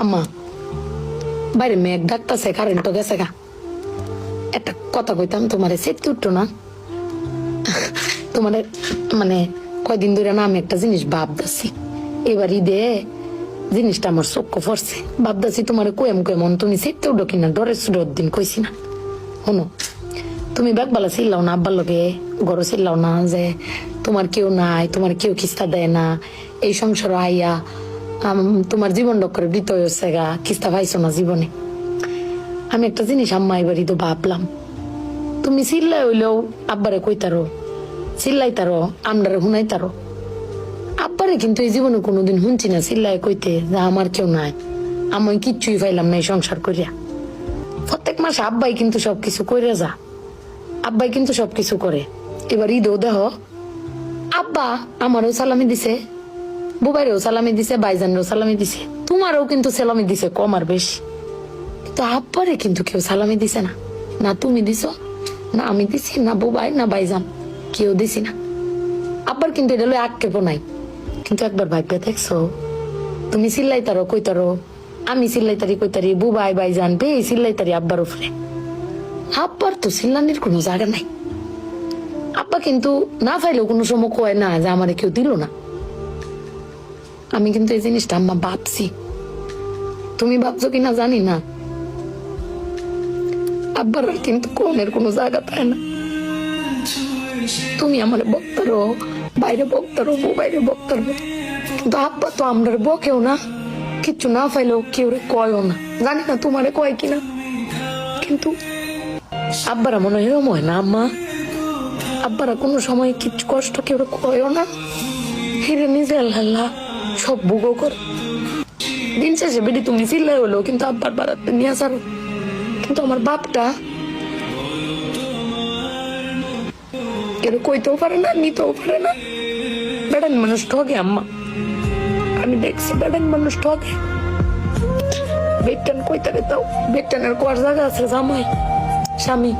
আম্মা বাইরে মেঘ ডাকতেছে, কারেন্ট গেছে গা। একটা কথা কইতাম, তোমারে সেটতে উঠতো না? তোমার মানে কয়দিন ধরে না আমি একটা জিনিস ভাবতেছি, এবার ঈদে জিনিসটা আমার চোখ পড়ছে। ভাবতেছি তোমার কোয়েম তুমি সেটতে উঠো কিনা, ডরের সুরের দিন কইছি না। শোনো, তুমি ব্যাগবালা ছিলাও না, আব্বার লগে গড় ছিলাও না যে তোমার কেউ নাই, তোমার কেউ কিস্তা দেয় না, এই সংসার আইয়া তোমার জীবন ডক্করে বৃত হয়েছে গা, কিস্তা পাইছো না জীবনে। আমি একটা জিনিস আম্মা এবারই তো ভাবলাম, তুমি চিল্লাই হইলেও আব্বারে কইতারো, চিল্লাইতারো, আমরারে শুনাইতারো। আব্বারে কিন্তু এই জীবনে কোনোদিন শুনছি না চিল্লাই কইতে যে আমার কেউ নাই, আমি কিচ্ছুই পাইলাম না এই সংসার করিয়া। প্রত্যেক মাসে আব্বাই কিন্তু সবকিছু করে যা, আব্বাই কিন্তু সবকিছু করে। এবার ঈদও দেহ আব্বা আমারও সালামি দিছে, বুবাইরেও সালামি দিছে, ভাইজানেরও সালামি দিছে, তোমারও কিন্তু সালামি দিছে কম আর বেশি। তো আব্বারে কিন্তু কেউ সালামি দিছে না, না তুমি দিছো, না আমি দিছি, না বুবাই, না ভাইজান, কেউ দিছি না। আব্বার কিন্তু এটা লই আক্ষেপও নাই। কিন্তু একবার ভাইবে দেখছো, তুমি চিল্লাইতারো কইতারো, আমি চিল্লাইতারি কইতারি, বুবাই ভাইজান বে চিল্লাইতারি আব্বার উপরে। আব্বার তো চিল্লানির কোনো জায়গা নাই। আব্বা কিন্তু না পাইলেও কোনো সময় কয় না যে আমারে কেউ দিল না। আমি কিন্তু এই জিনিসটা আম্মা ভাবছি, তুমি ভাবছো কিনা জানি না। আব্বার কিন্তু কমের কোনো জায়গা পায় না। তুমি আমার বক্তারো, বাইরে বক্তারো, বাইরে বক্তারো, কিন্তু আব্বা তো আমরা বকেও না, কিচ্ছু না পাইলেও কেউ কয়ও না। জানি না তোমারে কয় কিনা, কিন্তু আব্বারা মনে হয় এরম হয় না আম্মা? আব্বারা কোনো সময় কিচ্ছু কষ্ট কেউ কয়ও না, হিরে নিজে আল্লাহ সব ভোগও কর। দিন শেষে বেটি তুমি চিল্লাই হলো কিন্তু আব্বার বাড়াতে নিয়ে আসারো। কিন্তু আমার বাপটা কেউ কইতেও পারে না, নিতেও পারে না। বেড়ান মানুষ ঠকে আম্মা, আমি দেখছি বেড়ান মানুষ ঠকে। বেটান কইতারে তাও বেটানের কোয়ার জায়গা আছে, জামাই স্বামী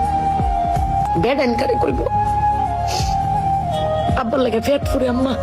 বেড়ান কারে কইব। আব্বার লাগে ফেট ফুরে আম্মা।